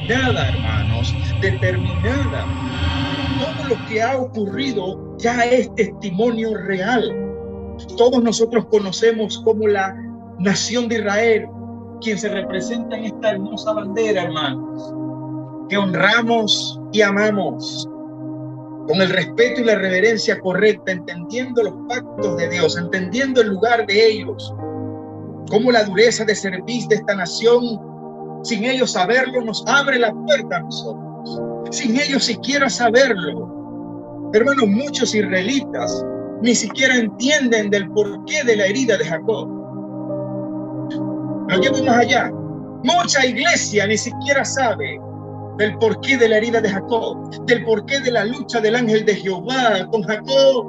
determinada, hermanos, determinada. Todo lo que ha ocurrido ya es testimonio real. Todos nosotros conocemos como la nación de Israel, quien se representa en esta hermosa bandera, hermanos, que honramos y amamos con el respeto y la reverencia correcta, entendiendo los pactos de Dios, entendiendo el lugar de ellos, como la dureza de servir de esta nación, sin ellos saberlo, nos abre la puerta a nosotros, sin ellos siquiera saberlo. Hermanos, muchos israelitas ni siquiera entienden del porqué de la herida de Jacob. Lo llevo más allá. Mucha iglesia ni siquiera sabe del porqué de la herida de Jacob, del porqué de la lucha del ángel de Jehová con Jacob.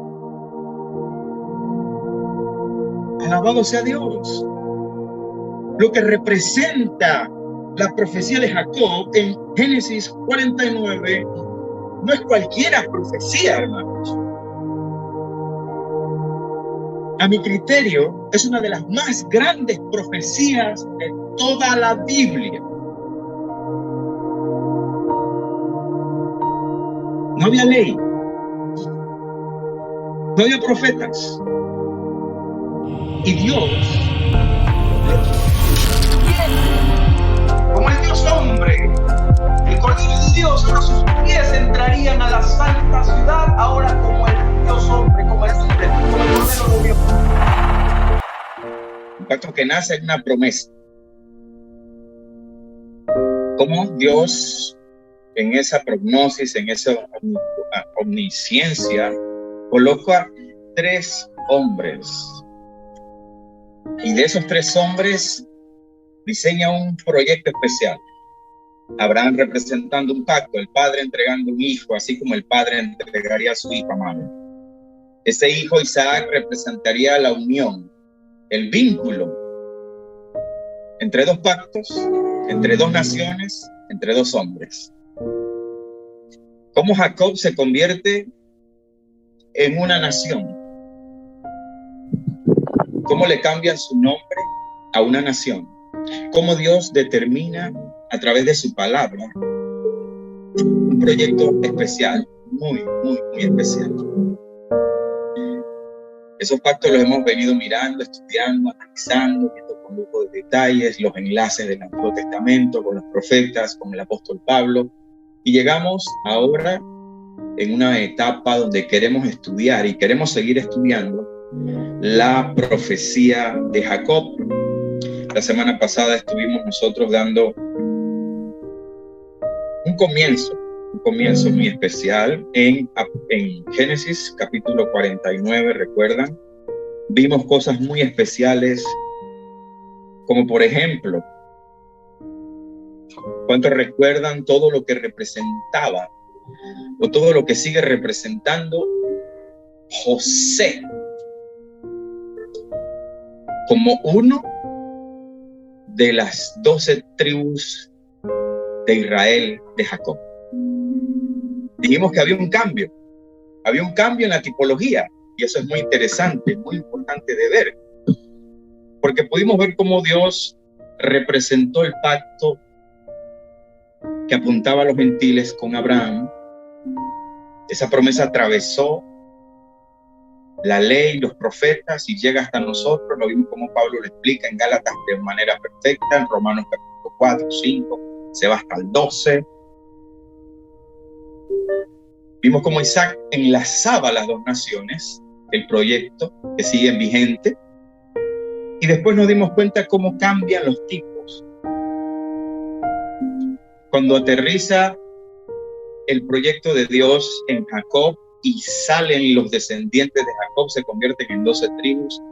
Alabado sea Dios. Lo que representa la profecía de Jacob en Génesis 49 no es cualquiera profecía, hermanos. A mi criterio, es una de las más grandes profecías de toda la Biblia. No había ley, no había profetas. Y Dios, como el Dios hombre, el Cordero de Dios, ahora sus pies entrarían a la santa ciudad, ahora como el Dios hombre, como el Cordero de Dios. Un pacto que nace en una promesa. Como Dios, en esa prognosis, en esa omnisciencia, coloca 3 hombres. Y de esos 3 hombres diseña un proyecto especial. Abraham representando un pacto, el padre entregando un hijo, así como el padre entregaría a su hijo amado. Ese hijo, Isaac, representaría la unión, el vínculo entre 2 pactos, entre 2 naciones, entre 2 hombres. Cómo Jacob se convierte en una nación. Cómo le cambian su nombre a una nación. Cómo Dios determina a través de su palabra un proyecto especial, muy especial. Esos pactos los hemos venido mirando, estudiando, analizando, viendo con lujo de detalles, los enlaces del Antiguo Testamento con los profetas, con el apóstol Pablo. Y llegamos ahora en una etapa donde queremos estudiar y queremos seguir estudiando la profecía de Jacob. La semana pasada estuvimos nosotros dando un comienzo muy especial en Génesis capítulo 49, ¿recuerdan? Vimos cosas muy especiales, como por ejemplo, ¿cuántos recuerdan todo lo que representaba o todo lo que sigue representando José como uno de las 12 tribus de Israel de Jacob? Dijimos que había un cambio en la tipología, y eso es muy interesante, muy importante de ver, porque pudimos ver cómo Dios representó el pacto que apuntaba a los gentiles con Abraham. Esa promesa atravesó la ley, los profetas, y llega hasta nosotros. Lo vimos como Pablo lo explica en Gálatas de manera perfecta, en Romanos capítulo 4, 5, se va hasta el 12. Vimos cómo Isaac enlazaba las 2 naciones, el proyecto que sigue vigente, y después nos dimos cuenta cómo cambian los tipos. Cuando aterriza el proyecto de Dios en Jacob y salen los descendientes de Jacob, se convierten en 12 tribus,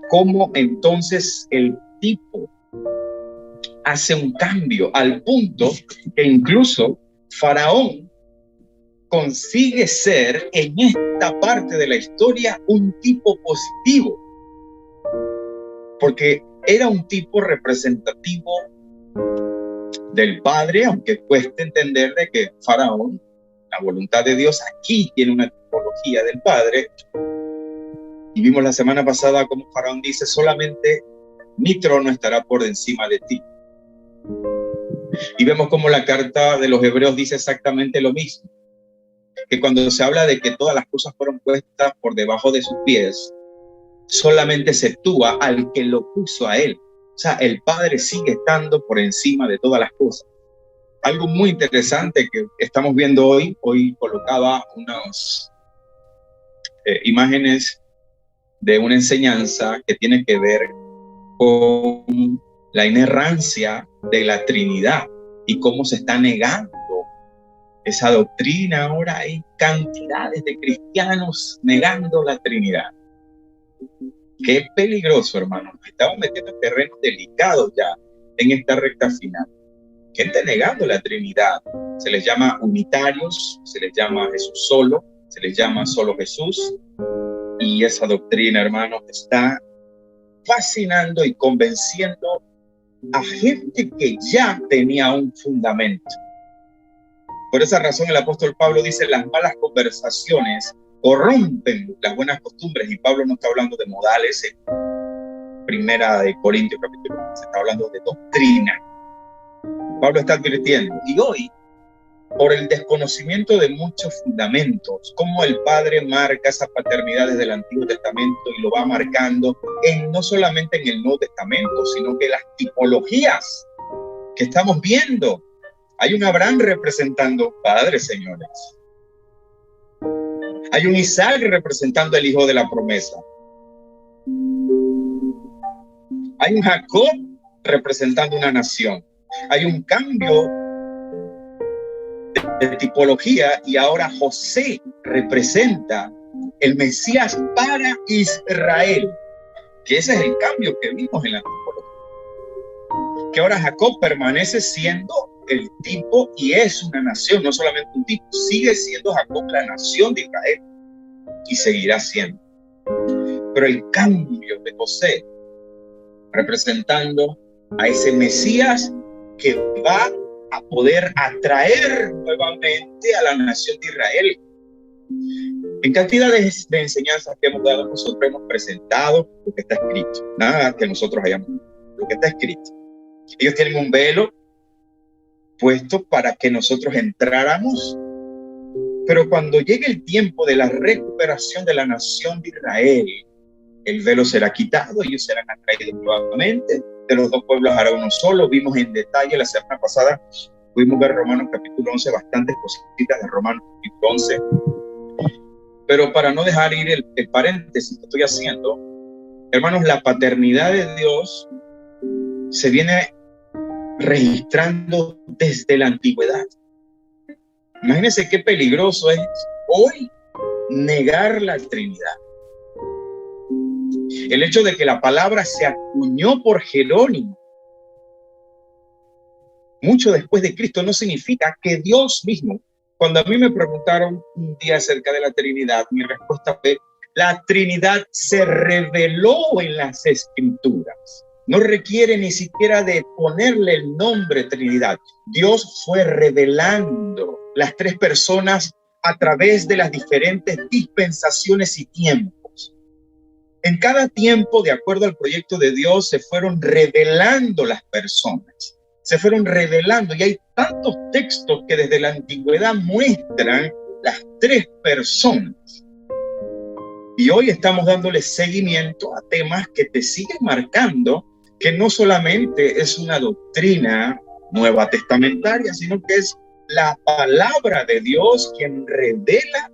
cómo entonces el tipo hace un cambio al punto que incluso Faraón consigue ser en esta parte de la historia un tipo positivo, porque era un tipo representativo del Padre, aunque cueste entender de que Faraón, la voluntad de Dios aquí tiene una tipología del Padre. Y vimos la semana pasada cómo Faraón dice: solamente mi trono estará por encima de ti. Y vemos como la carta de los Hebreos dice exactamente lo mismo, que cuando se habla de que todas las cosas fueron puestas por debajo de sus pies, solamente se exceptúa al que lo puso a él. O sea, el Padre sigue estando por encima de todas las cosas. Algo muy interesante que estamos viendo hoy colocaba unas imágenes de una enseñanza que tiene que ver con la inerrancia de la Trinidad y cómo se está negando esa doctrina. Ahora hay cantidades de cristianos negando la Trinidad. Qué peligroso, hermano. Nos estamos metiendo en terrenos delicados ya en esta recta final. Gente negando la Trinidad. Se les llama unitarios, se les llama Jesús solo, se les llama solo Jesús. Y esa doctrina, hermanos, está fascinando y convenciendo a gente que ya tenía un fundamento. Por esa razón el apóstol Pablo dice: las malas conversaciones corrompen las buenas costumbres. Y Pablo no está hablando de modales en Primera de Corintios capítulo 1, se está hablando de doctrina. Pablo está advirtiendo, y hoy, por el desconocimiento de muchos fundamentos, cómo el Padre marca esa paternidad desde el Antiguo Testamento y lo va marcando no solamente en el Nuevo Testamento, sino que las tipologías que estamos viendo. Hay un Abraham representando Padre, señores. Hay un Isaac representando el hijo de la promesa. Hay un Jacob representando una nación. Hay un cambio de tipología y ahora José representa el Mesías para Israel, que ese es el cambio que vimos en la tipología. Que ahora Jacob permanece siendo el tipo y es una nación, no solamente un tipo, sigue siendo Jacob la nación de Israel y seguirá siendo. Pero el cambio de José representando a ese Mesías que va a poder atraer nuevamente a la nación de Israel. En cantidades de enseñanzas que hemos dado, nosotros hemos presentado lo que está escrito, nada que nosotros hayamos, lo que está escrito. Ellos tienen un velo puesto para que nosotros entráramos, pero cuando llegue el tiempo de la recuperación de la nación de Israel, el velo será quitado, ellos serán atraídos nuevamente. De los dos pueblos hará uno solo. Vimos en detalle la semana pasada, pudimos ver Romanos capítulo 11, bastantes cositas de Romanos capítulo 11. Pero para no dejar ir el paréntesis que estoy haciendo, hermanos, la paternidad de Dios se viene registrando desde la antigüedad. Imagínense qué peligroso es hoy negar la Trinidad. El hecho de que la palabra se acuñó por Jerónimo mucho después de Cristo no significa que Dios mismo. Cuando a mí me preguntaron un día acerca de la Trinidad, mi respuesta fue: la Trinidad se reveló en las Escrituras. No requiere ni siquiera de ponerle el nombre Trinidad. Dios fue revelando las tres personas a través de las diferentes dispensaciones y tiempos. En cada tiempo, de acuerdo al proyecto de Dios, se fueron revelando las personas. Se fueron revelando, y hay tantos textos que desde la antigüedad muestran las tres personas. Y hoy estamos dándole seguimiento a temas que te siguen marcando que no solamente es una doctrina nueva testamentaria, sino que es la palabra de Dios quien revela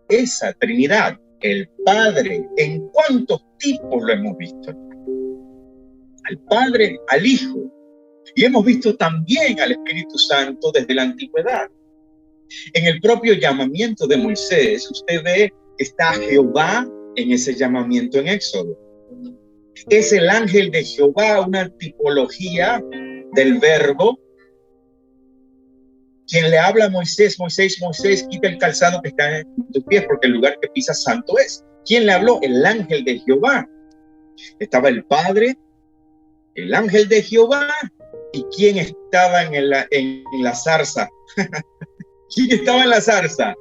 esa Trinidad. El Padre, ¿en cuántos tipos lo hemos visto? Al Padre, al Hijo. Y hemos visto también al Espíritu Santo desde la antigüedad. En el propio llamamiento de Moisés, usted ve que está Jehová en ese llamamiento en Éxodo. Es el ángel de Jehová, una tipología del verbo. Quien le habla a Moisés: Moisés, Moisés, quita el calzado que está en tus pies, porque el lugar que pisas santo es. ¿Quién le habló? El ángel de Jehová. Estaba el Padre, el ángel de Jehová. ¿Y quién estaba en la zarza? ¿Quién estaba en la zarza?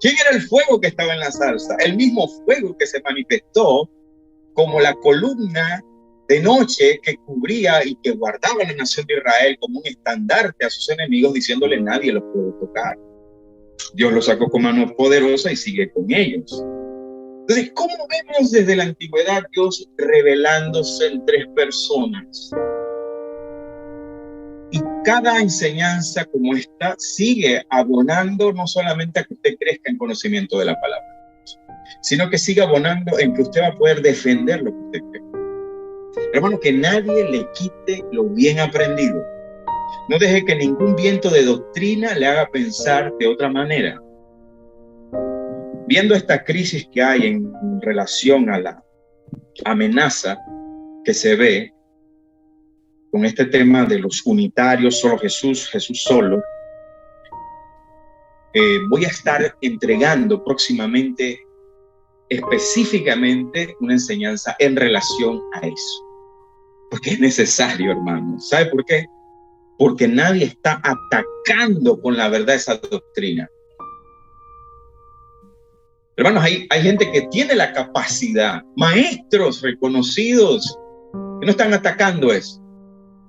¿Quién era el fuego que estaba en la zarza? El mismo fuego que se manifestó como la columna de noche que cubría y que guardaba la nación de Israel como un estandarte a sus enemigos, diciéndole nadie los puede tocar. Dios los sacó con mano poderosa y sigue con ellos. Entonces, ¿cómo vemos desde la antigüedad Dios revelándose en tres personas? Y cada enseñanza como esta sigue abonando no solamente a que usted crezca en conocimiento de la palabra, sino que sigue abonando en que usted va a poder defender lo que usted cree. Hermano, que nadie le quite lo bien aprendido. No deje que ningún viento de doctrina le haga pensar de otra manera. Viendo esta crisis que hay en relación a la amenaza que se ve con este tema de los unitarios, solo Jesús, Jesús solo, voy a estar entregando próximamente específicamente una enseñanza en relación a eso. Porque es necesario, hermano. ¿Sabe por qué? Porque nadie está atacando con la verdad esa doctrina. Hermanos, hay gente que tiene la capacidad, maestros reconocidos, que no están atacando eso.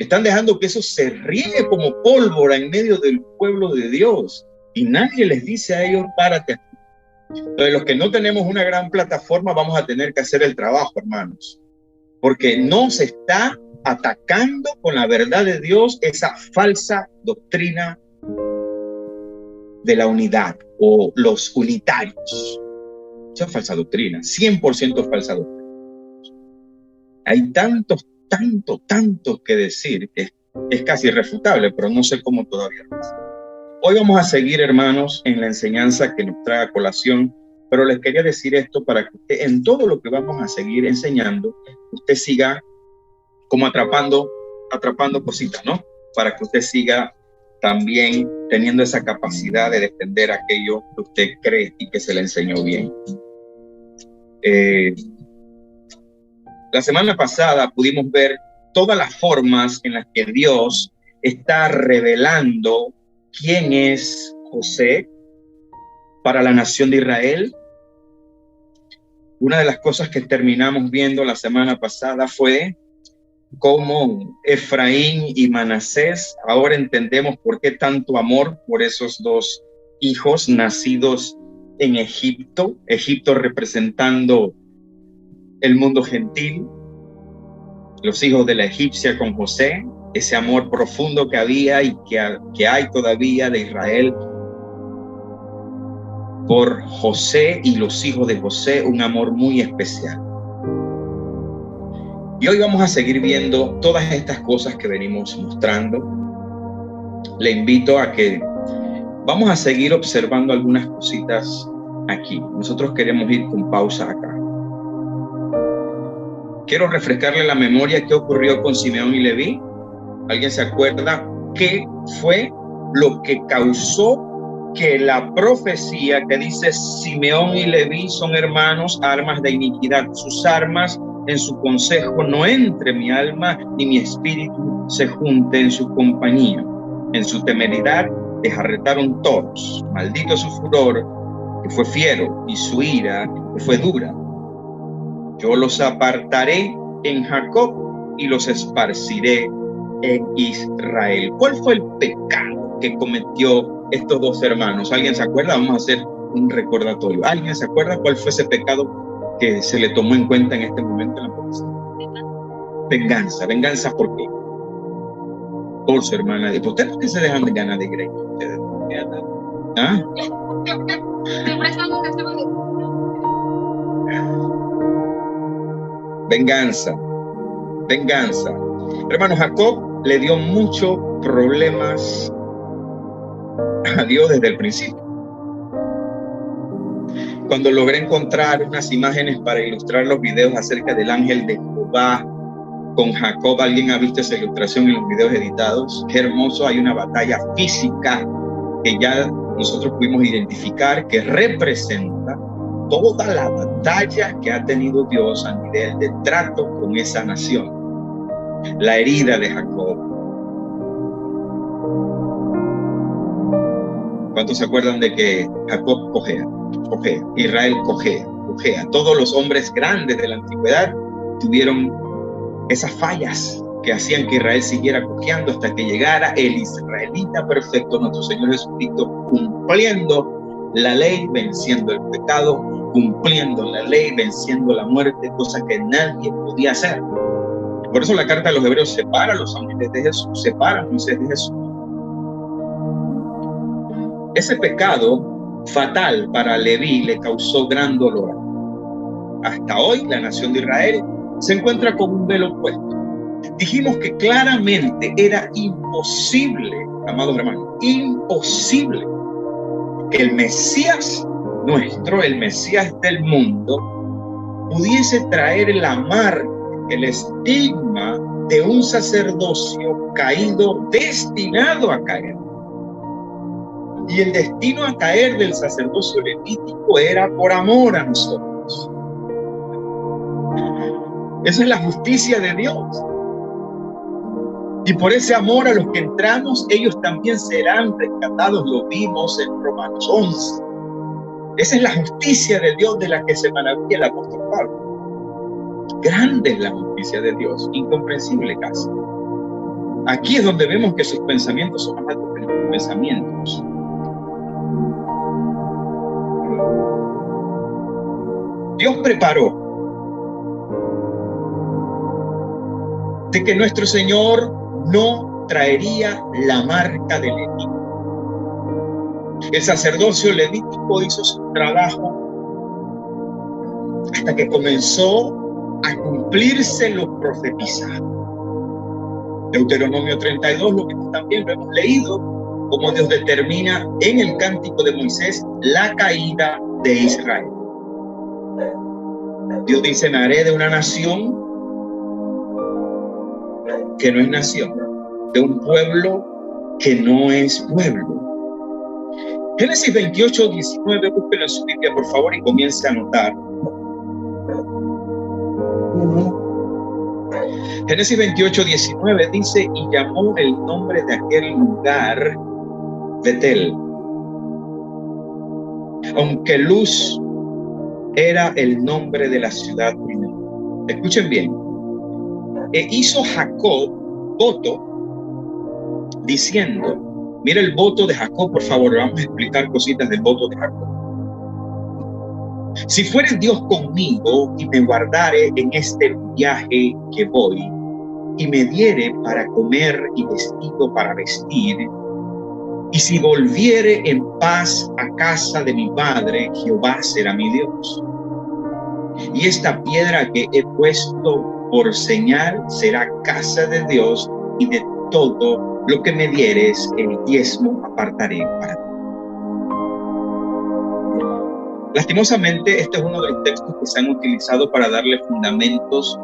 Están dejando que eso se riegue como pólvora en medio del pueblo de Dios. Y nadie les dice a ellos, párate. Entonces, los que no tenemos una gran plataforma, vamos a tener que hacer el trabajo, hermanos. Porque no se está atacando con la verdad de Dios esa falsa doctrina de la unidad o los unitarios. Esa es falsa doctrina, 100% falsa doctrina. Hay tanto que decir que es casi irrefutable, pero no sé cómo todavía. Hoy vamos a seguir, hermanos, en la enseñanza que nos trae a colación, pero les quería decir esto para que usted, en todo lo que vamos a seguir enseñando, usted siga como atrapando cositas, ¿no? Para que usted siga también teniendo esa capacidad de defender aquello que usted cree y que se le enseñó bien. La semana pasada pudimos ver todas las formas en las que Dios está revelando quién es José para la nación de Israel. Una de las cosas que terminamos viendo la semana pasada fue cómo Efraín y Manasés, ahora entendemos por qué tanto amor por esos dos hijos nacidos en Egipto, Egipto representando el mundo gentil, los hijos de la egipcia con José, ese amor profundo que había y que hay todavía de Israel por José y los hijos de José, un amor muy especial. Y hoy vamos a seguir viendo todas estas cosas que venimos mostrando. Le invito a que vamos a seguir observando algunas cositas aquí. Nosotros queremos ir con pausa acá. Quiero refrescarle la memoria qué ocurrió con Simeón y Leví. ¿Alguien se acuerda qué fue lo que causó que la profecía que dice Simeón y Leví son hermanos, armas de iniquidad? Sus armas en su consejo no entre mi alma, ni mi espíritu se junte en su compañía. En su temeridad desarretaron toros. Maldito su furor, que fue fiero, y su ira, que fue dura. Yo los apartaré en Jacob y los esparciré en Israel. ¿Cuál fue el pecado que cometió estos dos hermanos? ¿Alguien se acuerda? Vamos a hacer un recordatorio. ¿Alguien se acuerda cuál fue ese pecado que se le tomó en cuenta en este momento en la profecía? Venganza. ¿Venganza por qué? Por su hermana. ¿Por qué no que se dejan de ganar de Grey? ¿Ah? Venganza. Hermano, Jacob le dio muchos problemas a Dios desde el principio. Cuando logré encontrar unas imágenes para ilustrar los videos acerca del ángel de Jehová con Jacob, ¿alguien ha visto esa ilustración en los videos editados? Qué hermoso. Hay una batalla física que ya nosotros pudimos identificar que representa toda la batalla que ha tenido Dios a nivel de trato con esa nación. La herida de Jacob. ¿Cuántos se acuerdan de que Jacob cojea? Israel cojea. Todos los hombres grandes de la antigüedad tuvieron esas fallas que hacían que Israel siguiera cojeando hasta que llegara el israelita perfecto, nuestro Señor Jesucristo, cumpliendo la ley, venciendo el pecado, cumpliendo la ley, venciendo la muerte, cosa que nadie podía hacer. Por eso la carta de los Hebreos separa a los ángeles de Jesús, separa a Moisés de Jesús. Ese pecado fatal para Leví le causó gran dolor. Hasta hoy la nación de Israel se encuentra con un velo puesto. Dijimos que claramente era imposible, amados hermanos, imposible que el Mesías nuestro, el Mesías del mundo, pudiese traer la marca, el estigma de un sacerdocio caído, destinado a caer. Y el destino a caer del sacerdocio levítico era por amor a nosotros. Esa es la justicia de Dios. Y por ese amor a los que entramos, ellos también serán rescatados. Lo vimos en Romanos 11. Esa es la justicia de Dios de la que se maravilla el apóstol Pablo. Grande es la justicia de Dios, incomprensible casi. Aquí es donde vemos que sus pensamientos son más altos que nuestros pensamientos. Dios preparó de que nuestro Señor no traería la marca de Levítico. El sacerdocio levítico hizo su trabajo hasta que comenzó a cumplirse lo profetizado. Deuteronomio 32, lo que también lo hemos leído, como Dios determina en el cántico de Moisés la caída de Israel. Dios dice: me haré de una nación que no es nación, de un pueblo que no es pueblo. Génesis 28, 19, búsquenlo en su Biblia, por favor, y comience a anotar. Génesis 28, 19 dice: y llamó el nombre de aquel lugar Betel, aunque Luz era el nombre de la ciudad primera. Escuchen bien. E hizo Jacob voto diciendo, mira el voto de Jacob, por favor, vamos a explicar cositas del voto de Jacob. Si fuere Dios conmigo y me guardare en este viaje que voy, y me diere para comer y vestido para vestir, y si volviere en paz a casa de mi padre, Jehová será mi Dios. Y esta piedra que he puesto por señal será casa de Dios, y de todo lo que me dieres, el diezmo apartaré para ti. Lastimosamente, este es uno de los textos que se han utilizado para darle fundamentos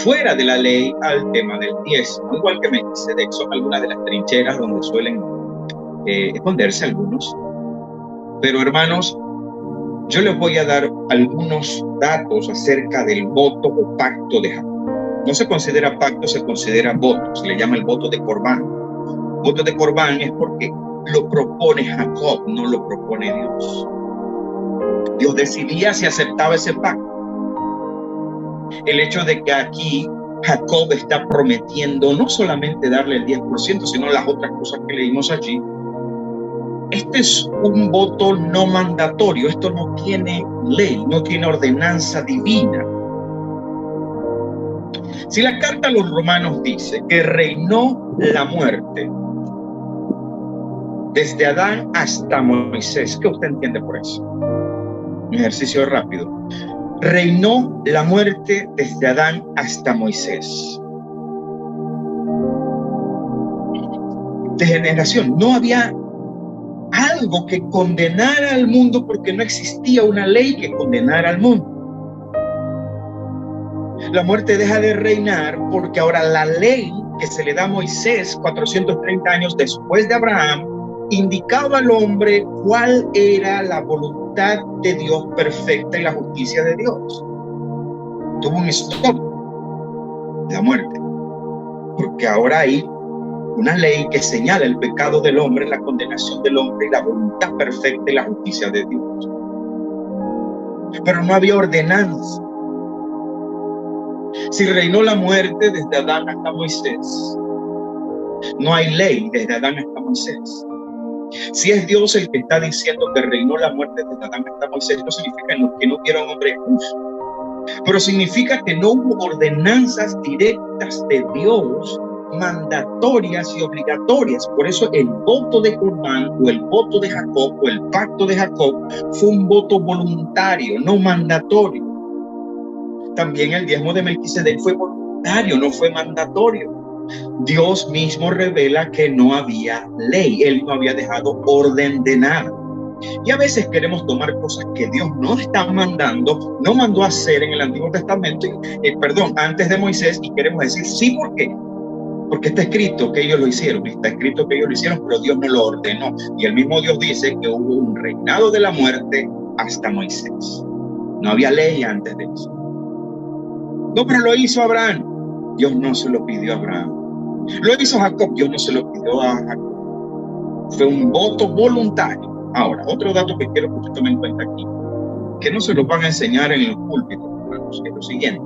fuera de la ley al tema del diezmo, igual que Melquisedec. Son algunas de las trincheras donde suelen esconderse algunos. Pero hermanos, yo les voy a dar algunos datos acerca del voto o pacto de Jacob. No se considera pacto, se considera voto. Se le llama el voto de Corbán. Voto de Corbán es porque lo propone Jacob, no lo propone Dios. Dios decidía si aceptaba ese pacto. El hecho de que aquí Jacob está prometiendo no solamente darle el 10%, sino las otras cosas que leímos allí. Este es un voto no mandatorio. Esto no tiene ley, no tiene ordenanza divina. Si la carta a los Romanos dice que reinó la muerte desde Adán hasta Moisés, ¿qué usted entiende por eso? Un ejercicio rápido. Reinó la muerte desde Adán hasta Moisés. De generación. No había algo que condenara al mundo porque no existía una ley que condenara al mundo. La muerte deja de reinar porque ahora la ley que se le da a Moisés 430 años después de Abraham indicaba al hombre cuál era la voluntad de Dios perfecta y la justicia de Dios. Tuvo un stop la muerte porque ahora hay una ley que señala el pecado del hombre, la condenación del hombre y la voluntad perfecta y la justicia de Dios. Pero no había ordenanza. Si reinó la muerte desde Adán hasta Moisés, no hay ley desde Adán hasta Moisés. Si es Dios el que está diciendo que reinó la muerte desde Adán hasta Moisés, no significa que no hubiera un hombre justo, pero significa que no hubo ordenanzas directas de Dios, mandatorias y obligatorias. Por eso el voto de Corbán o el voto de Jacob o el pacto de Jacob fue un voto voluntario, no mandatorio. También el diezmo de Melquisedec fue voluntario, no fue mandatorio. Dios mismo revela que no había ley, Él no había dejado orden de nada. Y a veces queremos tomar cosas que Dios no está mandando, no mandó a hacer en el Antiguo Testamento, antes de Moisés, y queremos decir, sí, ¿por qué? Porque está escrito que ellos lo hicieron, pero Dios no lo ordenó. Y el mismo Dios dice que hubo un reinado de la muerte hasta Moisés. No había ley antes de eso. No, pero lo hizo Abraham. Dios no se lo pidió a Abraham. Lo hizo Jacob. Dios no se lo pidió a Jacob. Fue un voto voluntario. Ahora, otro dato que quiero que usted tome en cuenta aquí, que no se lo van a enseñar en los púlpitos, hermanos, es lo siguiente.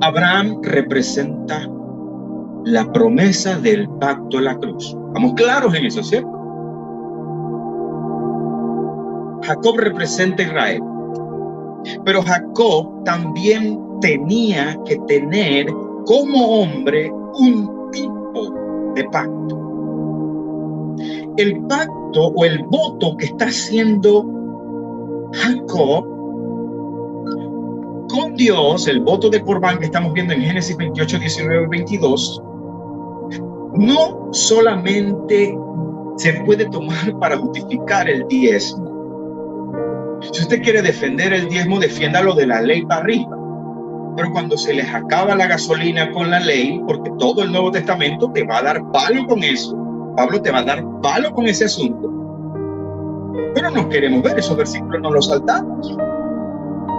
Abraham representa la promesa del pacto de la cruz. Estamos claros en eso, ¿cierto? Jacob representa a Israel. Pero Jacob también tenía que tener como hombre un tipo de pacto. El pacto o el voto que está haciendo Jacob con Dios, el voto de Corbán que estamos viendo en Génesis 28, 19 y 22, no solamente se puede tomar para justificar el diezmo. Si usted quiere defender el diezmo, defiéndalo de la ley para arriba. Pero cuando se les acaba la gasolina con la ley, porque todo el Nuevo Testamento te va a dar palo con eso, Pablo te va a dar palo con ese asunto. Pero no queremos ver esos versículos, no los saltamos.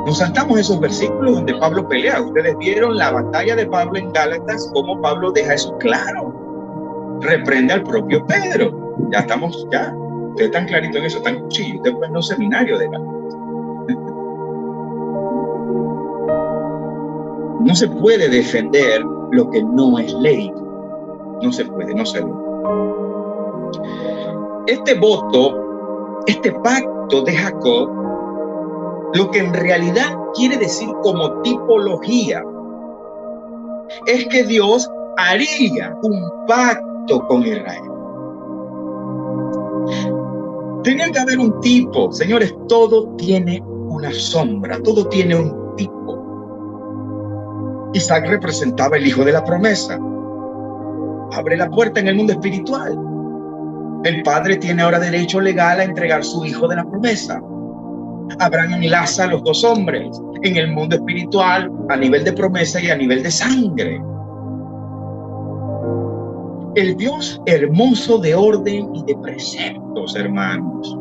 Nos saltamos esos versículos donde Pablo pelea. Ustedes vieron la batalla de Pablo en Gálatas, cómo Pablo deja eso claro. Reprende al propio Pedro. Ya estamos, ustedes están claritos en eso, están cuchillos. Ustedes pueden un seminario de Gálatas. No se puede defender lo que no es ley. No se puede, no se ve. Este voto, este pacto de Jacob, lo que en realidad quiere decir como tipología, es que Dios haría un pacto con Israel. Tenía que haber un tipo, señores, todo tiene una sombra, todo tiene un tipo. Isaac representaba el hijo de la promesa. Abre la puerta en el mundo espiritual. El padre tiene ahora derecho legal a entregar su hijo de la promesa. Abraham enlaza a los dos hombres en el mundo espiritual a nivel de promesa y a nivel de sangre. El Dios hermoso de orden y de preceptos, hermanos,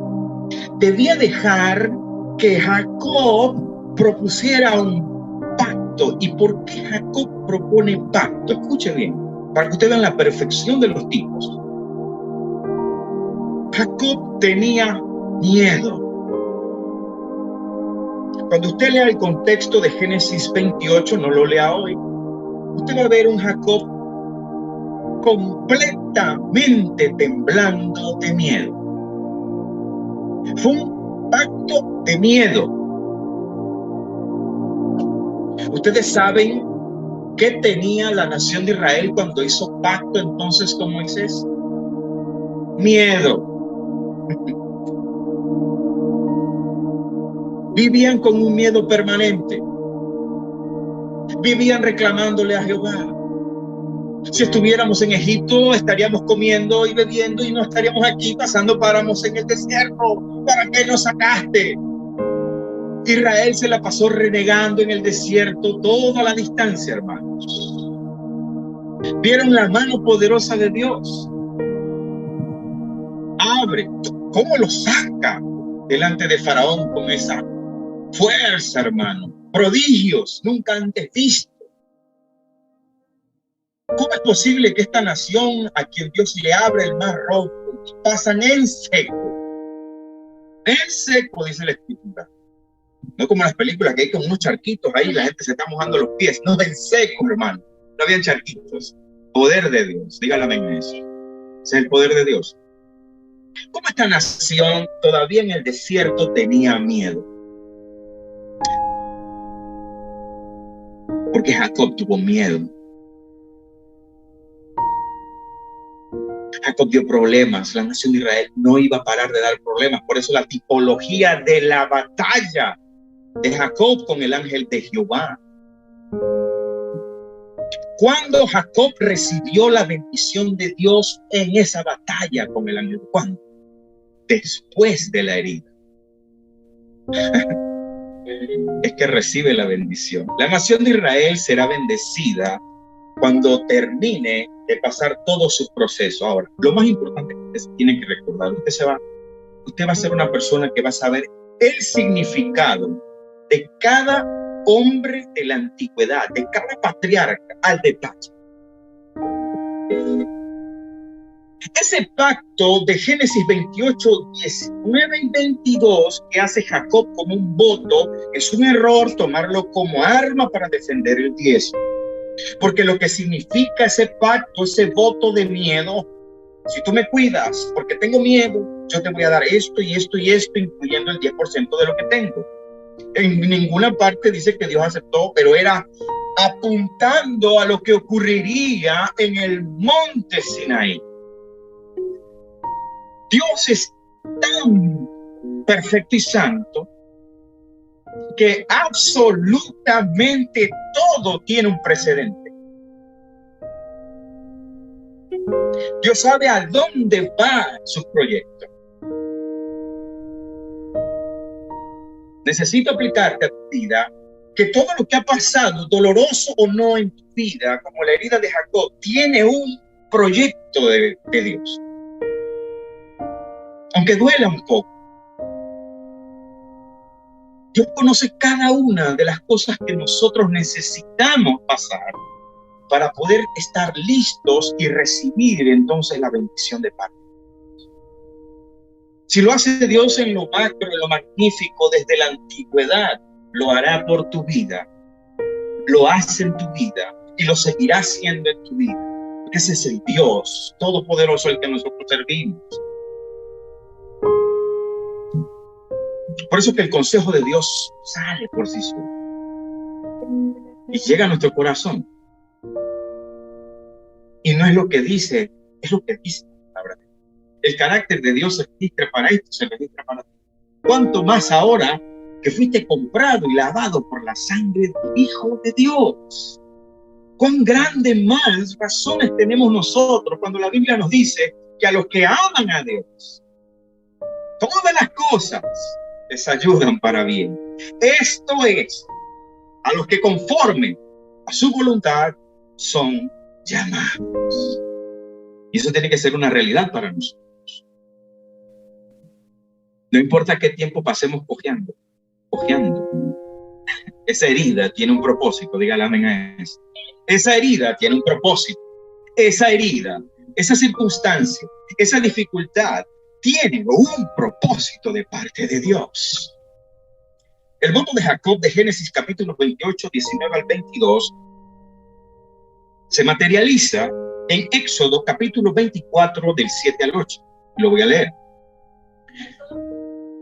debía dejar que Jacob propusiera un pacto. ¿Y por qué Jacob propone pacto? Escuche bien, para que ustedes vean la perfección de los tipos. Jacob tenía miedo. Cuando usted lea el contexto de Génesis 28, no lo lea hoy, usted va a ver un Jacob completamente temblando de miedo. Fue un pacto de miedo. Ustedes saben qué tenía la nación de Israel cuando hizo pacto entonces con Moisés. Miedo. Vivían con un miedo permanente. Vivían reclamándole a Jehová. Si estuviéramos en Egipto, estaríamos comiendo y bebiendo y no estaríamos aquí pasando páramos en el desierto. ¿Para qué nos sacaste? Israel se la pasó renegando en el desierto toda la distancia, hermanos. Vieron la mano poderosa de Dios. Abre. ¿Cómo lo saca delante de Faraón con esa fuerza, hermano? Prodigios nunca antes vistos. ¿Cómo es posible que esta nación a quien Dios le abre el mar rojo pasan en seco? En seco, dice la Escritura. No como las películas que hay como unos charquitos ahí, la gente se está mojando los pies. No, en seco, hermano. No habían charquitos. Poder de Dios. Dígale amén a eso. Ese es el poder de Dios. ¿Cómo esta nación todavía en el desierto tenía miedo? Porque Jacob tuvo miedo. Jacob dio problemas. La nación de Israel no iba a parar de dar problemas. Por eso la tipología de la batalla de Jacob con el ángel de Jehová. ¿Cuándo Jacob recibió la bendición de Dios en esa batalla con el ángel? ¿Cuándo? Después de la herida. Es que recibe la bendición. La nación de Israel será bendecida cuando termine de pasar todos sus procesos. Ahora, lo más importante que usted tiene que recordar, usted va a ser una persona que va a saber el significado de cada hombre de la antigüedad, de cada patriarca al detalle. Ese pacto de Génesis 28, 19 y 22 que hace Jacob como un voto, es un error tomarlo como arma para defender el diezmo. Porque lo que significa ese pacto, ese voto de miedo, si tú me cuidas porque tengo miedo, yo te voy a dar esto y esto y esto, incluyendo el 10% de lo que tengo. En ninguna parte dice que Dios aceptó, pero era apuntando a lo que ocurriría en el monte Sinaí. Dios es tan perfecto y santo que absolutamente todo tiene un precedente. Dios sabe a dónde va su proyecto. Necesito aplicarte a tu vida que todo lo que ha pasado, doloroso o no en tu vida, como la herida de Jacob, tiene un proyecto de Dios. Aunque duela un poco. Dios conoce cada una de las cosas que nosotros necesitamos pasar para poder estar listos y recibir entonces la bendición de parte. Si lo hace Dios en lo macro, en lo magnífico desde la antigüedad, lo hará por tu vida, lo hace en tu vida y lo seguirá haciendo en tu vida. Porque ese es el Dios todopoderoso al que nosotros servimos. Por eso que el consejo de Dios sale por sí solo y llega a nuestro corazón. Y no es lo que dice, es lo que dice la palabra. El carácter de Dios se registra para esto, se registra para ti. Cuanto más ahora que fuiste comprado y lavado por la sangre del Hijo de Dios. Cuán grandes más razones tenemos nosotros cuando la Biblia nos dice que a los que aman a Dios, todas las cosas les ayudan para bien. Esto es, a los que conforme a su voluntad son llamados. Y eso tiene que ser una realidad para nosotros. No importa qué tiempo pasemos cojeando. Esa herida tiene un propósito, dígale amén a eso. Esa herida tiene un propósito. Esa herida, esa circunstancia, esa dificultad tiene un propósito de parte de Dios. El voto de Jacob de Génesis capítulo 28, 19 al 22 se materializa en Éxodo capítulo 24 del 7 al 8. Lo voy a leer.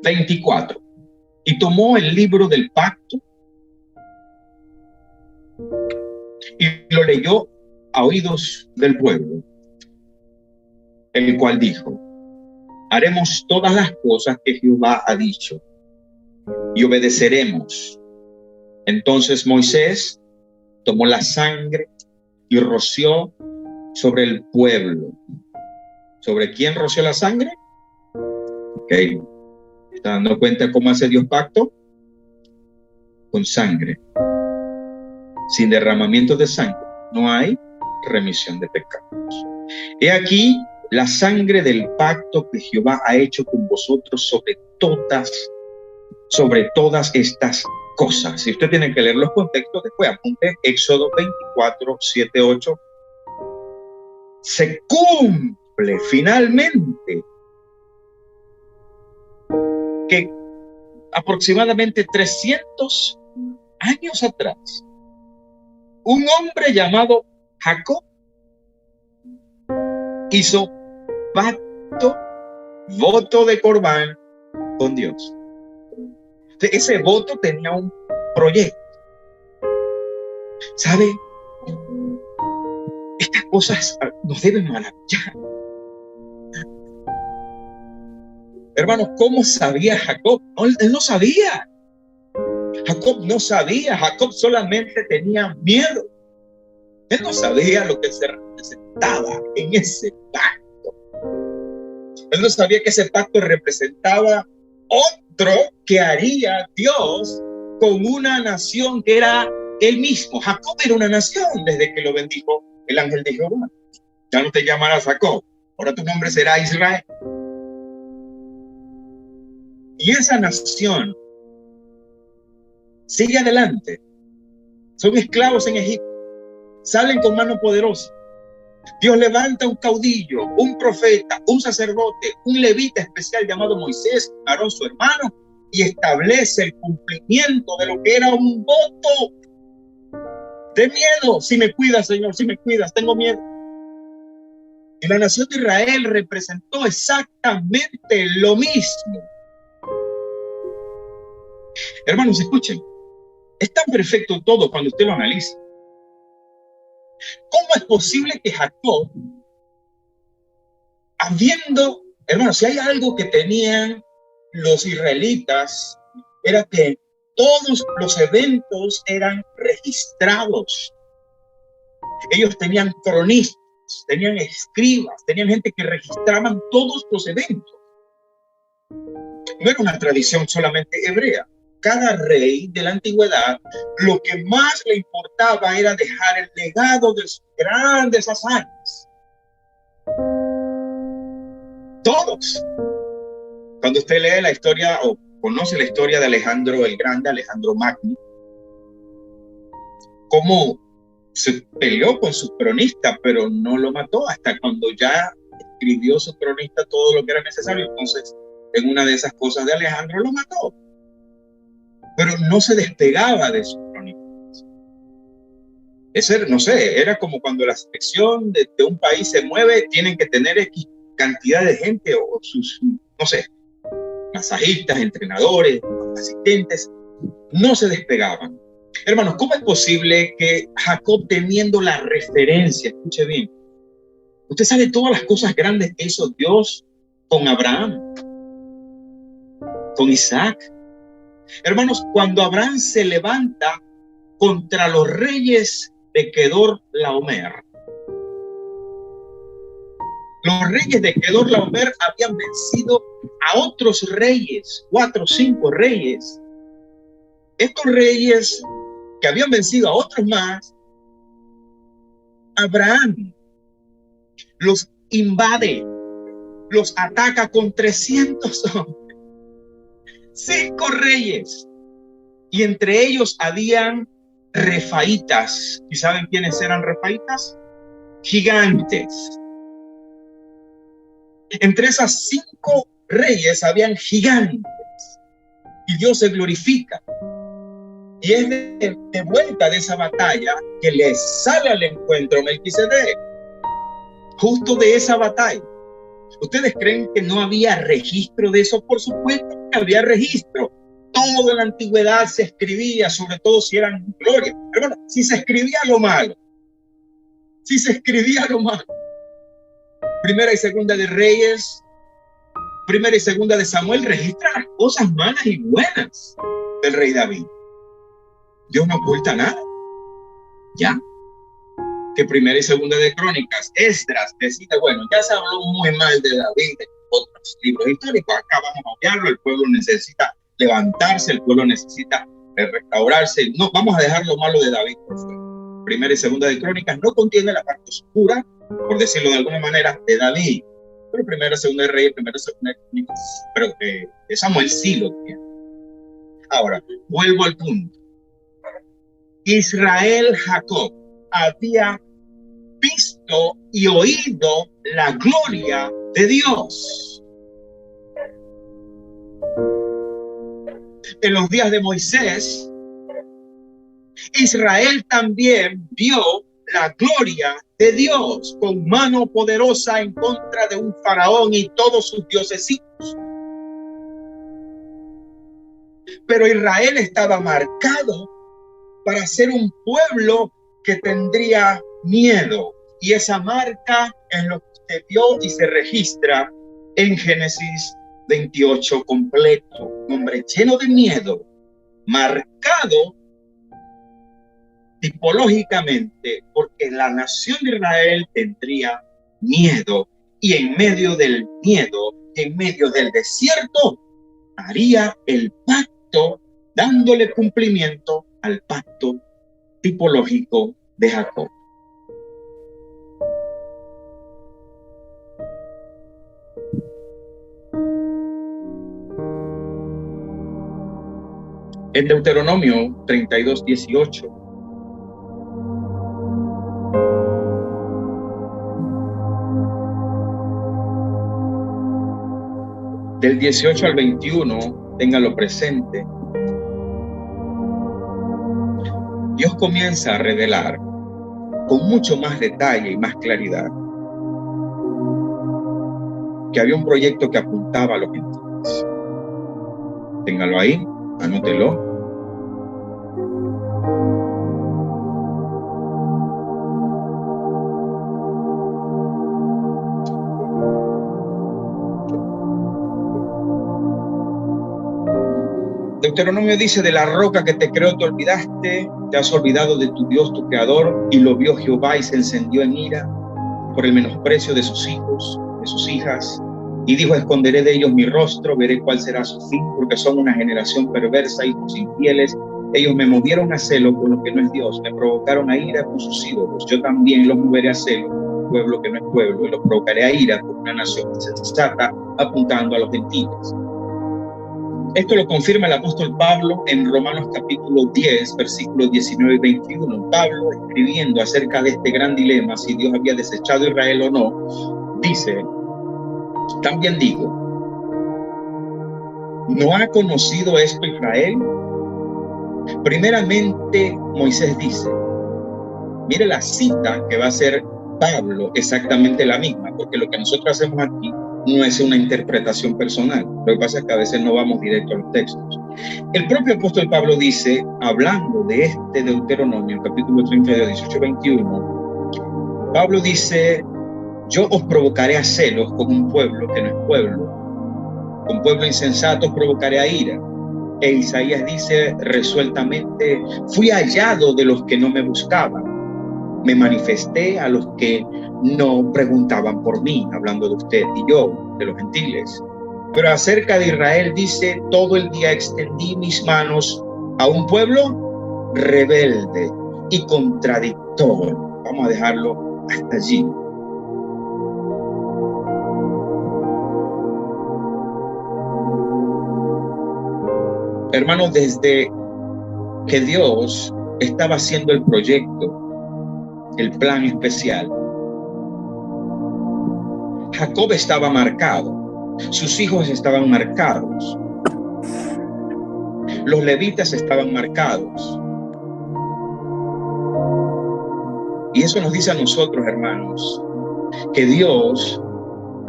24. Y tomó el libro del pacto y lo leyó a oídos del pueblo, el cual dijo: haremos todas las cosas que Jehová ha dicho y obedeceremos. Entonces Moisés tomó la sangre y roció sobre el pueblo. ¿Sobre quién roció la sangre? Ok. ¿Está dando cuenta cómo hace Dios pacto? Con sangre. Sin derramamiento de sangre no hay remisión de pecados. He aquí la sangre del pacto que Jehová ha hecho con vosotros sobre todas estas cosas. Si usted tiene que leer los contextos, después apunte Éxodo 24, 7, 8. Se cumple finalmente que aproximadamente 300 años atrás, un hombre llamado Jacob hizo pacto, voto de Corbán con Dios. Ese voto tenía un proyecto. ¿Sabe? Estas cosas nos deben maravillar. Hermanos, ¿cómo sabía Jacob? Él no sabía. Jacob no sabía. Jacob solamente tenía miedo. Él no sabía lo que se representaba en ese pacto. Él no sabía que ese pacto representaba otro que haría Dios con una nación que era él mismo. Jacob era una nación desde que lo bendijo el ángel de Jehová. Ya no te llamarás Jacob, ahora tu nombre será Israel. Y esa nación sigue adelante. Son esclavos en Egipto. Salen con mano poderosa. Dios levanta un caudillo, un profeta, un sacerdote, un levita especial llamado Moisés, Aarón su hermano, y establece el cumplimiento de lo que era un voto de miedo. Si me cuidas, Señor, si me cuidas, tengo miedo. Y la nación de Israel representó exactamente lo mismo. Hermanos, escuchen, es tan perfecto todo cuando usted lo analiza. ¿Cómo es posible que Jacob, hermanos, si hay algo que tenían los israelitas, era que todos los eventos eran registrados. Ellos tenían cronistas, tenían escribas, tenían gente que registraban todos los eventos. No era una tradición solamente hebrea. Cada rey de la antigüedad, lo que más le importaba era dejar el legado de sus grandes hazañas. Todos. Cuando usted lee la historia o conoce la historia de Alejandro el Grande, Alejandro Magno, cómo se peleó con su cronista, pero no lo mató hasta cuando ya escribió su cronista todo lo que era necesario. Entonces, en una de esas cosas de Alejandro lo mató. Pero no se despegaba de sus crónicas. No sé, era como cuando la selección de un país se mueve, tienen que tener X cantidad de gente o sus, no sé, masajistas, entrenadores, asistentes, no se despegaban. Hermanos, ¿cómo es posible que Jacob, teniendo la referencia, escuche bien, usted sabe todas las cosas grandes que hizo Dios con Abraham, con Isaac? Hermanos, cuando Abraham se levanta contra los reyes de Kedorlaomer, los reyes de Kedorlaomer habían vencido a otros reyes, 4 o 5 reyes. Estos reyes que habían vencido a otros más, Abraham los invade, los ataca con 300 hombres. 5 reyes, y entre ellos habían refaitas. ¿Y saben quiénes eran refaitas? Gigantes. Entre esas 5 reyes habían gigantes, y Dios se glorifica. Y es de vuelta de esa batalla que le sale al encuentro Melquisedec. Justo de esa batalla. ¿Ustedes creen que no había registro de eso? Por supuesto que había registro. Todo en la antigüedad se escribía, sobre todo si eran glorias. Pero bueno, si se escribía lo malo, Primera y Segunda de Reyes, Primera y Segunda de Samuel registra las cosas malas y buenas del rey David. Dios no oculta nada. Ya. Que Primera y Segunda de Crónicas, Esdras, decide, bueno, ya se habló muy mal de David en otros libros históricos, acá vamos a obviarlo, el pueblo necesita levantarse, el pueblo necesita restaurarse, no, vamos a dejar lo malo de David por fuera. Primera y Segunda de Crónicas no contiene la parte oscura, por decirlo de alguna manera, de David, pero Primera y Segunda de Reyes, Primera y Segunda de Crónicas, pero Samuel sí lo tiene. Ahora, vuelvo al punto. Israel, Jacob, había visto y oído la gloria de Dios. En los días de Moisés, Israel también vio la gloria de Dios con mano poderosa en contra de un faraón y todos sus diosesitos. Pero Israel estaba marcado para ser un pueblo que tendría miedo. Y esa marca es lo que usted vio y se registra en Génesis 28 completo. Un hombre lleno de miedo, marcado tipológicamente, porque la nación de Israel tendría miedo. Y en medio del miedo, en medio del desierto, haría el pacto, dándole cumplimiento al pacto tipológico de Jacob. En Deuteronomio 32:18, del 18 al 21, téngalo presente. Dios comienza a revelar con mucho más detalle y más claridad que había un proyecto que apuntaba a los gentiles. Téngalo ahí, anótelo. Deuteronomio dice: de la roca que te creó te olvidaste, te has olvidado de tu Dios, tu creador, y lo vio Jehová y se encendió en ira por el menosprecio de sus hijos, de sus hijas, y dijo: esconderé de ellos mi rostro, veré cuál será su fin, porque son una generación perversa, hijos infieles. Ellos me movieron a celo por lo que no es Dios, me provocaron a ira con sus ídolos. Yo también los moveré a celo, pueblo que no es pueblo, y los provocaré a ira por una nación insensata, apuntando a los gentiles. Esto lo confirma el apóstol Pablo en Romanos capítulo 10, versículos 19 y 21. Pablo, escribiendo acerca de este gran dilema, si Dios había desechado a Israel o no, dice: también digo, ¿no ha conocido esto Israel? Primeramente, Moisés dice, mire la cita que va a hacer Pablo, exactamente la misma, porque lo que nosotros hacemos aquí no es una interpretación personal. Lo que pasa es que a veces no vamos directo a los textos. El propio apóstol Pablo dice, hablando de este Deuteronomio, capítulo 32, 18, 21, Pablo dice: yo os provocaré a celos con un pueblo que no es pueblo, con pueblo insensato os provocaré a ira. E Isaías dice resueltamente: fui hallado de los que no me buscaban, me manifesté a los que no preguntaban por mí, hablando de usted y yo, de los gentiles. Pero acerca de Israel dice: todo el día extendí mis manos a un pueblo rebelde y contradictor. Vamos a dejarlo hasta allí. Hermanos, desde que Dios estaba haciendo el proyecto, el plan especial, Jacob estaba marcado, sus hijos estaban marcados, los levitas estaban marcados. Y eso nos dice a nosotros, hermanos, que Dios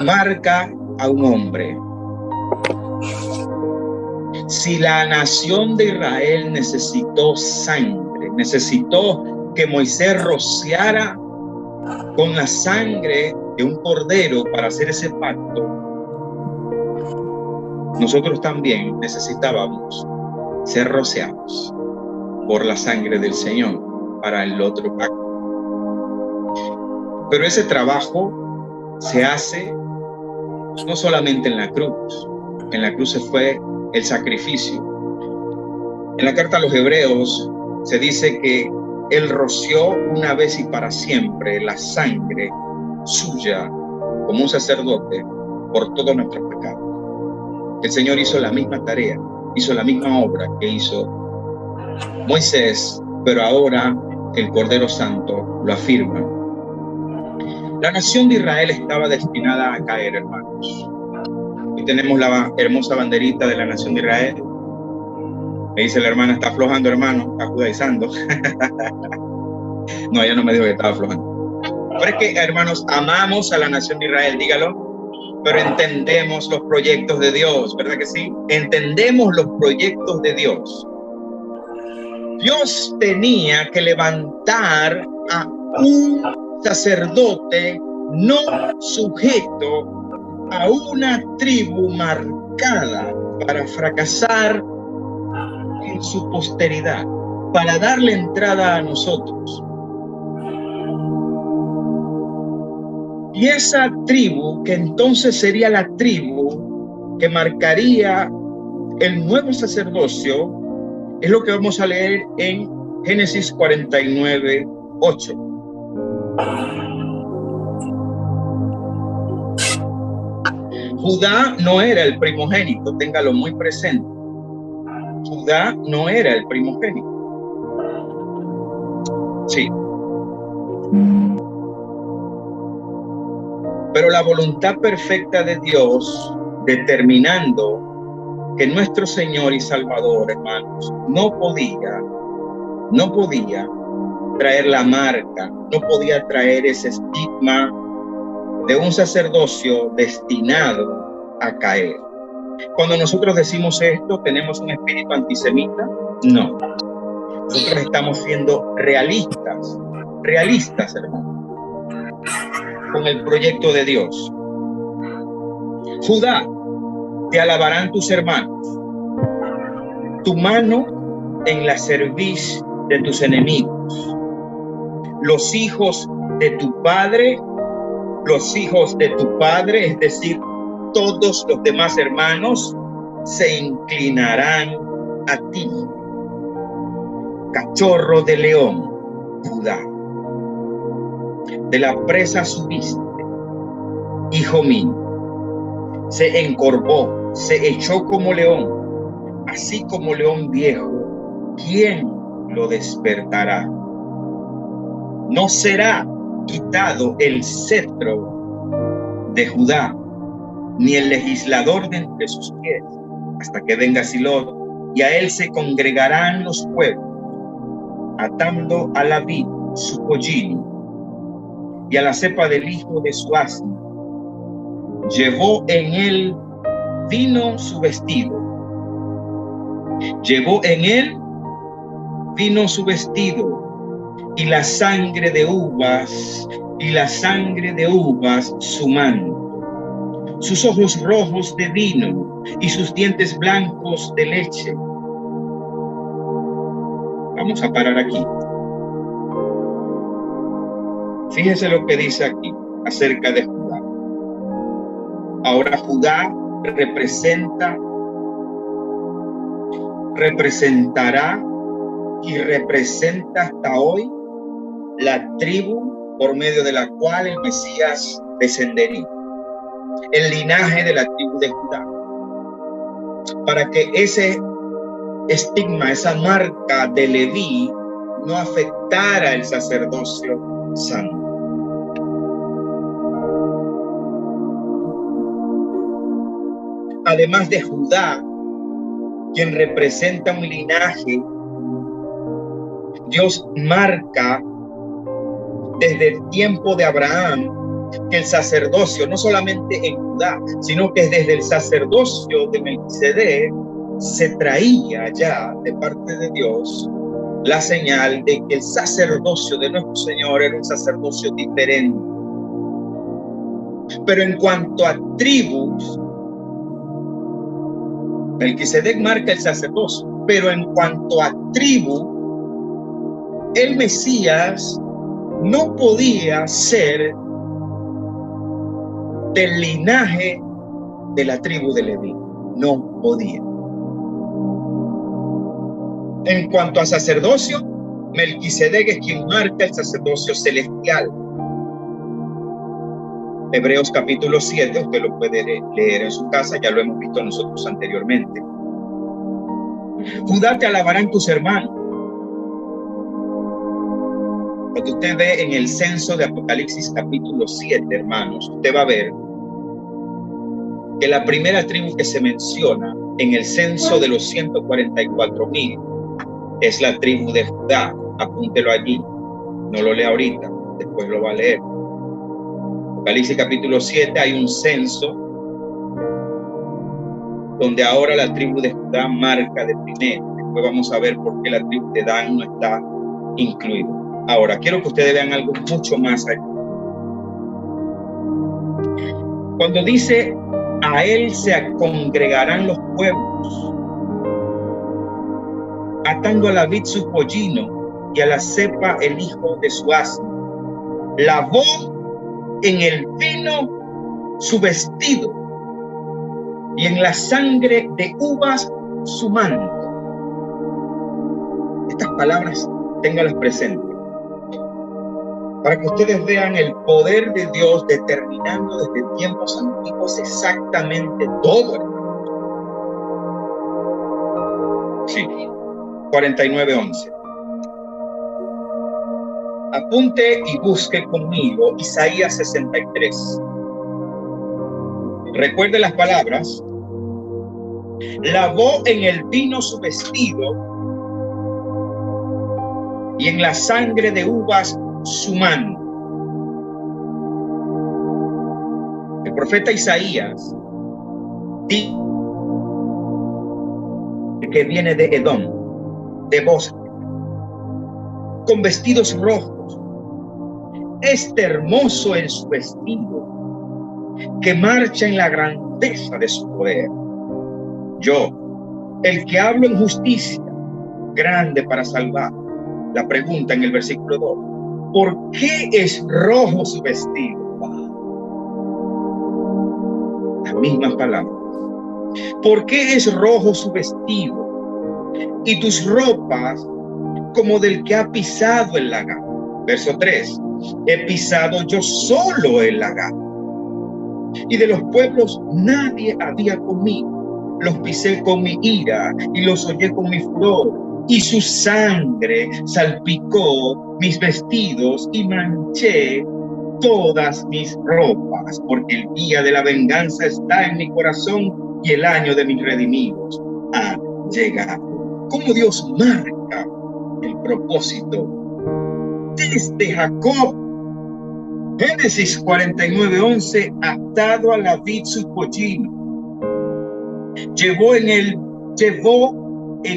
marca a un hombre. Si la nación de Israel necesitó sangre, necesitó que Moisés rociara con la sangre de un cordero para hacer ese pacto, nosotros también necesitábamos ser rociados por la sangre del Señor para el otro pacto. Pero ese trabajo se hace no solamente en la cruz se fue el sacrificio. En la carta a los Hebreos se dice que Él roció una vez y para siempre la sangre suya como un sacerdote por todos nuestros pecados. El Señor hizo la misma tarea, hizo la misma obra que hizo Moisés, pero ahora el Cordero Santo lo afirma. La nación de Israel estaba destinada a caer, hermanos. Y tenemos la hermosa banderita de la nación de Israel. Me dice la hermana, está aflojando, hermano, está judaizando. No, ella no me dijo que estaba aflojando. Pero es que, hermanos, amamos a la nación de Israel, dígalo, pero entendemos los proyectos de Dios, ¿verdad que sí? Entendemos los proyectos de Dios. Dios tenía que levantar a un sacerdote no sujeto a una tribu marcada para fracasar en su posteridad, para darle entrada a nosotros. Y esa tribu, que entonces sería la tribu que marcaría el nuevo sacerdocio, es lo que vamos a leer en Génesis 49:8. Judá no era el primogénito, téngalo muy presente. Judá no era el primogénito. Sí. Pero la voluntad perfecta de Dios, determinando que nuestro Señor y Salvador, hermanos, no podía traer la marca, no podía traer ese estigma de un sacerdocio destinado a caer. Cuando nosotros decimos esto, ¿tenemos un espíritu antisemita? No. Nosotros estamos siendo realistas, hermano, con el proyecto de Dios. Judá, te alabarán tus hermanos, tu mano en la cerviz de tus enemigos. Los hijos de tu padre, es decir, todos los demás hermanos, se inclinarán a ti. Cachorro de león, Judá, de la presa subiste, hijo mío. Se encorvó, se echó como león, así como león viejo. ¿Quién lo despertará? No será quitado el cetro de Judá, ni el legislador de entre sus pies, hasta que venga Silot, y a él se congregarán los pueblos, atando a la vid su pollino, y a la cepa del hijo de su asna. Llevó en él vino su vestido. Llevó en él vino su vestido, y la sangre de uvas, su manto. Sus ojos rojos de vino y sus dientes blancos de leche. Vamos a parar aquí. Fíjese lo que dice aquí acerca de Judá. Ahora Judá representará y representa hasta hoy la tribu por medio de la cual el Mesías descendería. El linaje de la tribu de Judá. Para que ese estigma, esa marca de Leví no afectara el sacerdocio santo. Además de Judá, quien representa un linaje, Dios marca desde el tiempo de Abraham que el sacerdocio, no solamente en Judá, sino que desde el sacerdocio de Melquisedec se traía ya de parte de Dios la señal de que el sacerdocio de nuestro Señor era un sacerdocio diferente. Pero en cuanto a tribus, Melquisedec marca el sacerdocio, pero en cuanto a tribu, el Mesías no podía ser del linaje de la tribu de Leví. No podía. En cuanto a sacerdocio, Melquisedec es quien marca el sacerdocio celestial. Hebreos capítulo 7, usted lo puede leer en su casa, ya lo hemos visto nosotros anteriormente. Judá, te alabarán tus hermanos. Cuando usted ve en el censo de Apocalipsis capítulo 7, hermanos, usted va a ver que la primera tribu que se menciona en el censo de los 144,000 es la tribu de Judá. Apúntelo allí. No lo lea ahorita, después lo va a leer. Apocalipsis capítulo 7 hay un censo donde ahora la tribu de Judá marca de primero. Después vamos a ver por qué la tribu de Dan no está incluida. Ahora, quiero que ustedes vean algo mucho más allá. Cuando dice, a él se congregarán los pueblos, atando a la vid su pollino y a la cepa el hijo de su asno. Lavó en el vino su vestido y en la sangre de uvas su manto. Estas palabras ténganlas presentes para que ustedes vean el poder de Dios determinando desde tiempos antiguos exactamente todo, hermano. Sí, 49:11. Apunte y busque conmigo Isaías 63. Recuerde las palabras. Lavó en el vino su vestido y en la sangre de uvas su mano. El profeta Isaías dice que viene de Edom, de bosque, con vestidos rojos. Hermoso en su vestido, que marcha en la grandeza de su poder. Yo, el que hablo en justicia, grande para salvar. La pregunta en el versículo 2. ¿Por qué es rojo su vestido? Las mismas palabras. ¿Por qué es rojo su vestido y tus ropas como del que ha pisado el lagar? Verso 3. He pisado yo solo el lagar, y de los pueblos nadie había conmigo. Los pisé con mi ira y los hollé con mi furor. Y su sangre salpicó mis vestidos y manché todas mis ropas, porque el día de la venganza está en mi corazón y el año de mis redimidos ha llegado. ¿Cómo Dios marca el propósito desde Jacob? Génesis 49:11, atado a la vid su pollino, llevó en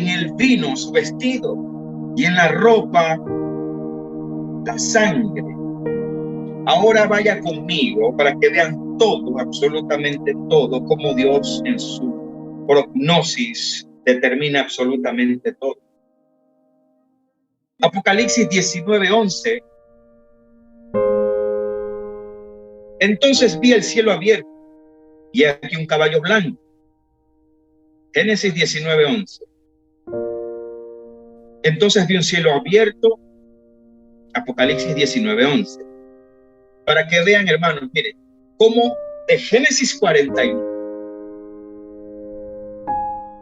el vino su vestido y en la ropa la sangre. Ahora vaya conmigo para que vean todo, absolutamente todo, como Dios en su prognosis determina absolutamente todo. Apocalipsis 19:11. Entonces vi el cielo abierto y aquí un caballo blanco. Génesis 19:11. Entonces vi un cielo abierto. Apocalipsis 19:11. Para que vean, hermanos, miren, cómo de Génesis 41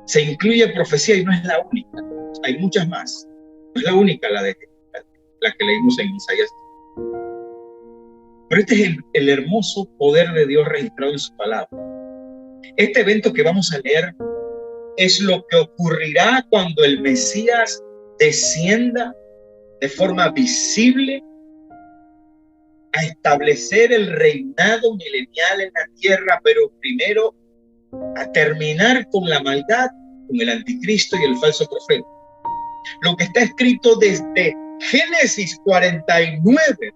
se incluye profecía y no es la única. Hay muchas más. No es la única la que leímos en Isaías. Pero este es el hermoso poder de Dios registrado en su palabra. Este evento que vamos a leer es lo que ocurrirá cuando el Mesías descienda de forma visible a establecer el reinado milenial en la tierra, pero primero a terminar con la maldad, con el anticristo y el falso profeta. Lo que está escrito desde Génesis 49.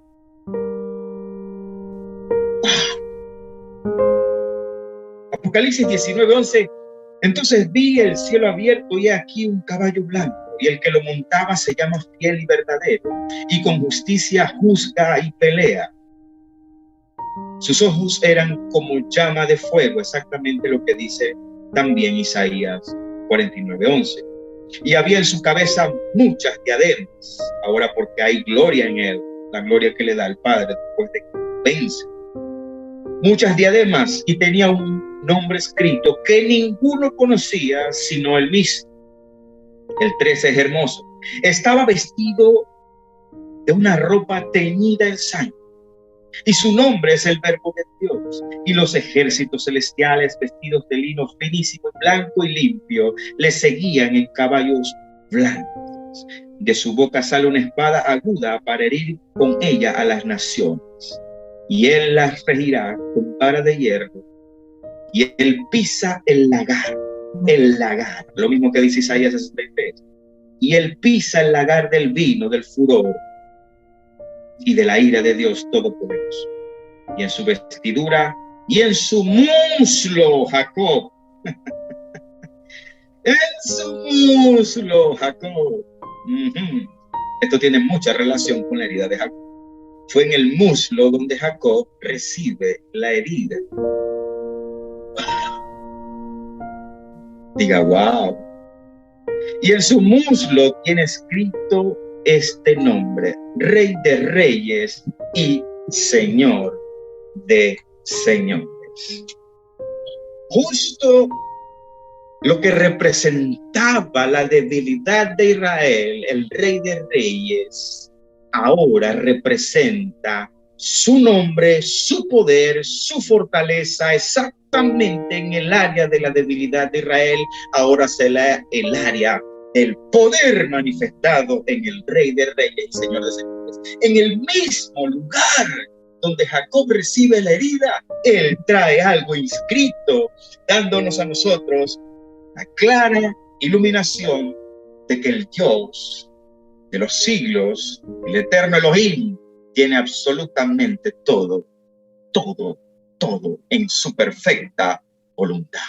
Apocalipsis 19:11. Entonces vi el cielo abierto y aquí un caballo blanco, y el que lo montaba se llama Fiel y Verdadero, y con justicia juzga y pelea. Sus ojos eran como llama de fuego, exactamente lo que dice también Isaías 49:11. Y había en su cabeza muchas diademas, ahora porque hay gloria en él, la gloria que le da al Padre después de que vence. Muchas diademas, y tenía un nombre escrito que ninguno conocía sino él mismo. El 13 es hermoso. Estaba vestido de una ropa teñida en sangre y su nombre es el Verbo de Dios. Y los ejércitos celestiales, vestidos de lino finísimo, blanco y limpio, le seguían en caballos blancos. De su boca sale una espada aguda para herir con ella a las naciones. Y él las regirá con vara de hierro. Y él pisa el lagar, lo mismo que dice Isaías 63. Y él pisa el lagar del vino, del furor y de la ira de Dios Todopoderoso. Y en su vestidura y en su muslo, Jacob. En su muslo, Jacob. Esto tiene mucha relación con la herida de Jacob. Fue en el muslo donde Jacob recibe la herida. Diga, wow. Y en su muslo tiene escrito este nombre: Rey de Reyes y Señor de Señores. Justo lo que representaba la debilidad de Israel, el Rey de Reyes, ahora representa su nombre, su poder, su fortaleza, exactamente en el área de la debilidad de Israel. Ahora será el área del poder manifestado en el Rey de Reyes y Señor de Señores. En el mismo lugar donde Jacob recibe la herida, él trae algo inscrito, dándonos a nosotros la clara iluminación de que el Dios de los siglos, el eterno Elohim, tiene absolutamente todo en su perfecta voluntad.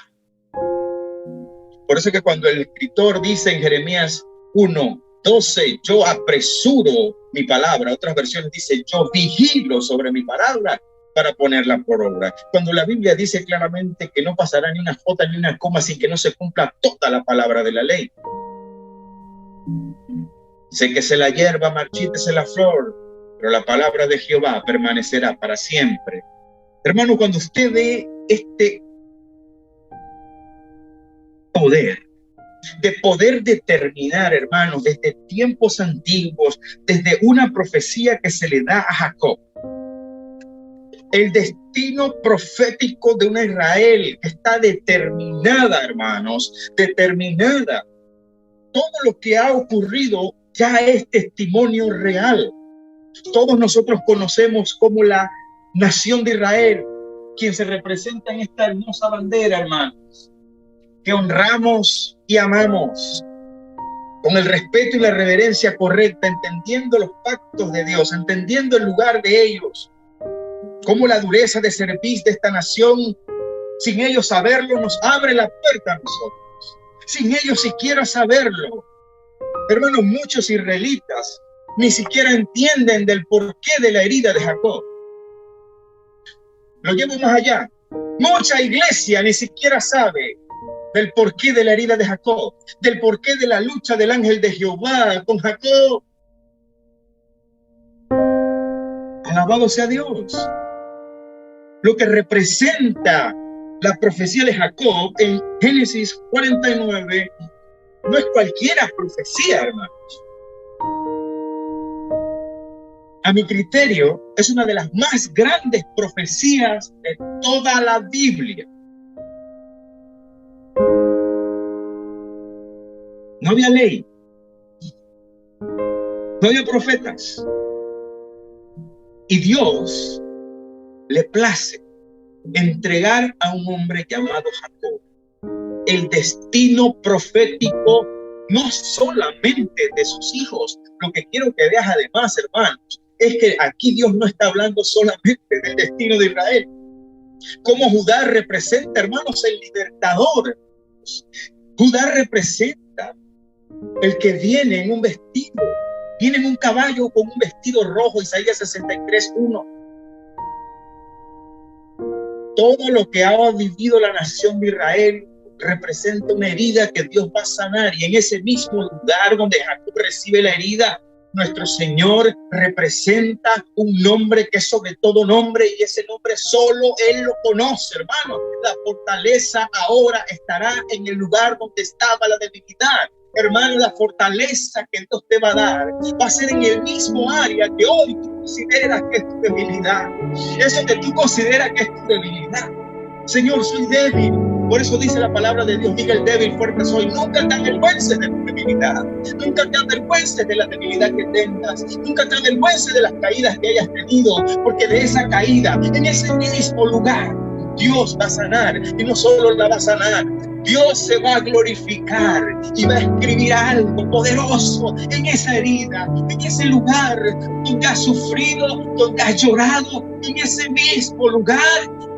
Por eso que cuando el escritor dice en Jeremías 1:12, yo apresuro mi palabra, otras versiones dice, yo vigilo sobre mi palabra para ponerla por obra. Cuando la Biblia dice claramente que no pasará ni una jota ni una coma sin que no se cumpla toda la palabra de la ley. Séquese la hierba, marchítese la flor, pero la palabra de Jehová permanecerá para siempre. Hermano, cuando usted ve este poder determinar, hermanos, desde tiempos antiguos, desde una profecía que se le da a Jacob, el destino profético de una Israel que está determinada, hermanos, determinada. Todo lo que ha ocurrido ya es testimonio real. Todos nosotros conocemos como la nación de Israel, quien se representa en esta hermosa bandera, hermanos, que honramos y amamos con el respeto y la reverencia correcta, entendiendo los pactos de Dios, entendiendo el lugar de ellos, como la dureza de servir de esta nación, sin ellos saberlo, nos abre la puerta a nosotros, sin ellos siquiera saberlo. Hermanos, muchos israelitas ni siquiera entienden del porqué de la herida de Jacob. Lo llevo más allá. Mucha iglesia ni siquiera sabe del porqué de la herida de Jacob, del porqué de la lucha del ángel de Jehová con Jacob. Alabado sea Dios. Lo que representa la profecía de Jacob en Génesis 49 no es cualquiera profecía, hermanos. A mi criterio, es una de las más grandes profecías de toda la Biblia. No había ley, no había profetas, y Dios le place entregar a un hombre llamado Jacob el destino profético, no solamente de sus hijos. Lo que quiero que veas además, hermanos, es que aquí Dios no está hablando solamente del destino de Israel. Como Judá representa, hermanos, el libertador. Judá representa el que viene en un vestido, viene en un caballo con un vestido rojo, Isaías 63:1. Todo lo que ha vivido la nación de Israel representa una herida que Dios va a sanar, y en ese mismo lugar donde Jacob recibe la herida, nuestro Señor representa un nombre que es sobre todo nombre, y ese nombre solo Él lo conoce, hermano. La fortaleza ahora estará en el lugar donde estaba la debilidad. Hermano, la fortaleza que Dios te va a dar va a ser en el mismo área que hoy tú consideras que es tu debilidad, eso que tú consideras que es tu debilidad. Señor, soy débil. Por eso dice la palabra de Dios, diga el débil, fuerte soy. Nunca te avergüences de tu debilidad. Nunca te avergüences de la debilidad que tengas. Nunca te avergüences de las caídas que hayas tenido. Porque de esa caída, en ese mismo lugar, Dios va a sanar. Y no solo la va a sanar, Dios se va a glorificar y va a escribir algo poderoso en esa herida, en ese lugar donde has sufrido, donde has llorado. En ese mismo lugar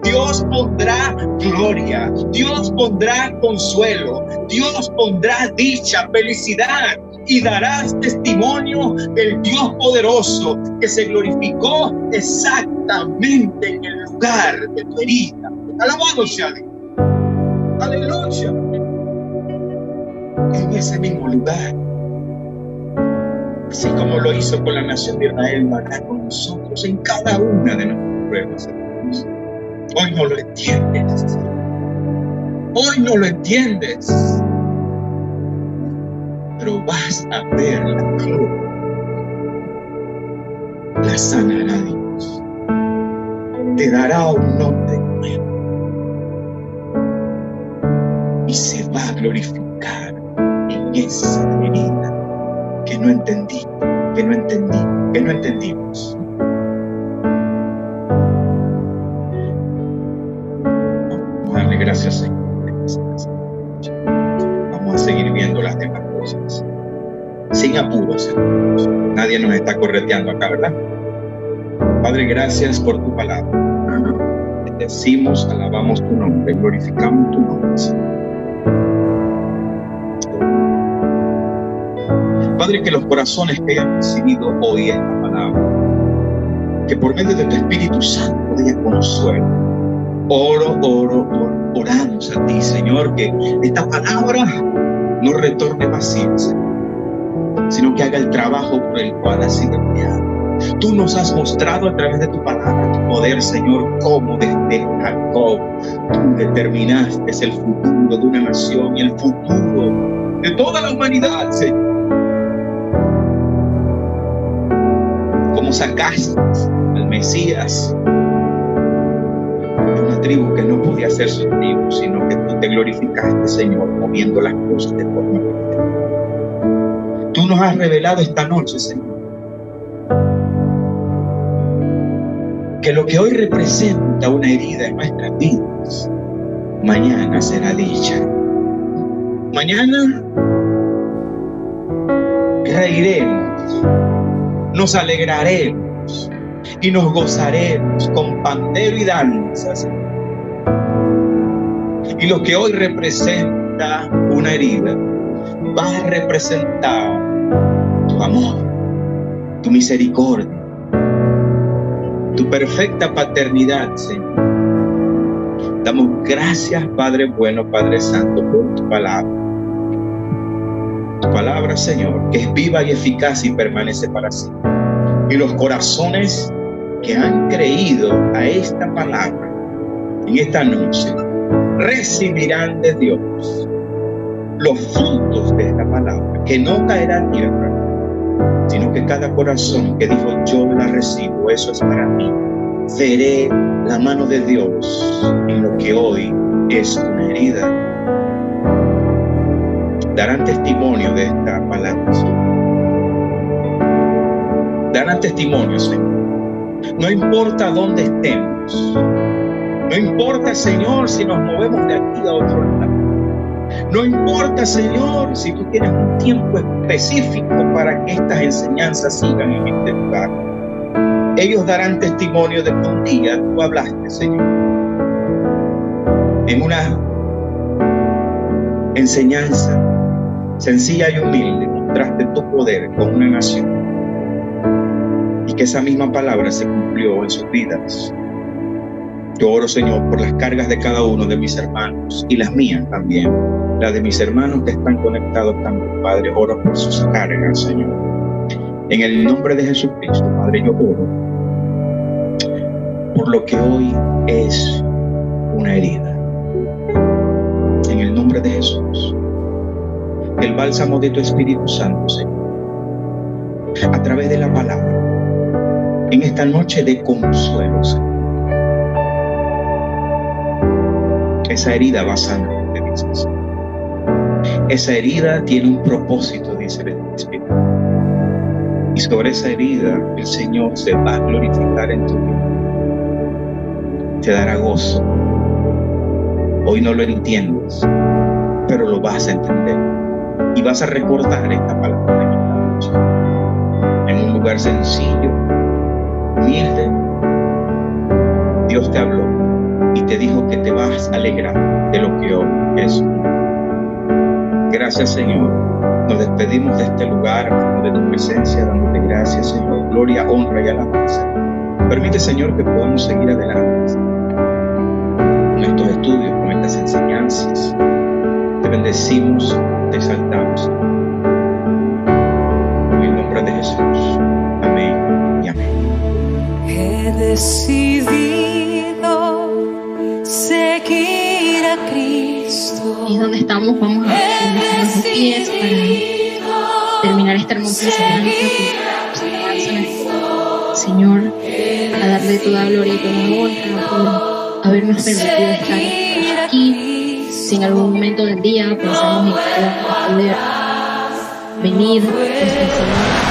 Dios pondrá gloria, Dios pondrá consuelo, Dios pondrá dicha, felicidad, y darás testimonio del Dios poderoso que se glorificó exactamente en el lugar de tu herida. Alabado sea Dios. Aleluya. En ese mismo lugar, así como lo hizo con la nación de Israel, lo hará con nosotros en cada una de nuestras pruebas. Hoy no lo entiendes. Hoy no lo entiendes. Pero vas a ver la gloria. La sanará Dios. Te dará un nombre nuevo. Y se va a glorificar en esa herida que no entendí, que no entendimos. Vamos a darle gracias, Señor. Vamos a seguir viendo las demás cosas. Sin apuros, Señor. Nadie nos está correteando acá, ¿verdad? Padre, gracias por tu palabra. Te decimos, alabamos tu nombre, glorificamos tu nombre, Señor. Padre, que los corazones que hayan recibido hoy esta palabra, que por medio de tu Espíritu Santo haya consuelo. Oramos a ti, Señor, que esta palabra no retorne vacía, Señor, sino que haga el trabajo por el cual ha sido enviado. Tú nos has mostrado a través de tu palabra tu poder, Señor, como desde Jacob tú determinaste el futuro de una nación y el futuro de toda la humanidad, Señor. Como sacaste al Mesías de una tribu que no podía ser su tribu, sino que tú te glorificaste, Señor, moviendo las cosas de forma diferente. Tú nos has revelado esta noche, Señor, que lo que hoy representa una herida en nuestras vidas, mañana será dicha. Mañana reiremos, nos alegraremos y nos gozaremos con pandero y danzas. Y lo que hoy representa una herida va a representar tu amor, tu misericordia, tu perfecta paternidad, Señor. Damos gracias, Padre bueno, Padre santo, por tu palabra. Tu palabra, Señor, que es viva y eficaz y permanece para siempre. Y los corazones que han creído a esta palabra en esta noche recibirán de Dios los frutos de esta palabra, que no caerá a tierra, sino que cada corazón que dijo yo la recibo, eso es para mí. Veré la mano de Dios en lo que hoy es una herida. Darán testimonio de esta palabra, Señor. Darán testimonio, Señor. No importa dónde estemos. No importa, Señor, si nos movemos de aquí a otro lado. No importa, Señor, si tú tienes un tiempo específico para que estas enseñanzas sigan en este lugar. Ellos darán testimonio de que un día tú hablaste, Señor, en una enseñanza sencilla y humilde, mostraste tu poder con una nación y que esa misma palabra se cumplió en sus vidas. Yo oro, Señor, por las cargas de cada uno de mis hermanos y las mías también, las de mis hermanos que están conectados también, Padre. Oro por sus cargas, Señor. En el nombre de Jesucristo, Padre, yo oro por lo que hoy es una herida. En el nombre de Jesús. El bálsamo de tu Espíritu Santo, Señor, a través de la palabra, en esta noche de consuelo, Señor. Esa herida va a sanar, te dices. Esa herida tiene un propósito, dice el Espíritu. Y sobre esa herida el Señor se va a glorificar en tu vida. Te dará gozo. Hoy no lo entiendes, pero lo vas a entender. Y vas a recordar esta palabra en esta noche. En un lugar sencillo, humilde, Dios te habló y te dijo que te vas a alegrar de lo que hoy es. Gracias, Señor. Nos despedimos de este lugar, de tu presencia, dándote gracias, Señor. Gloria, honra y alabanza. Permite, Señor, que podamos seguir adelante con estos estudios, con estas enseñanzas. Te bendecimos, te exaltamos. En el nombre de Jesús. Amén y amén. He decidido seguir a Cristo. Y es donde estamos, vamos a ponernos de pies para terminar esta hermosa enseñanza Señor, a darle toda gloria y toda honra por habernos permitido estar aquí. Si en algún momento del día pensamos en poder venir, Señor,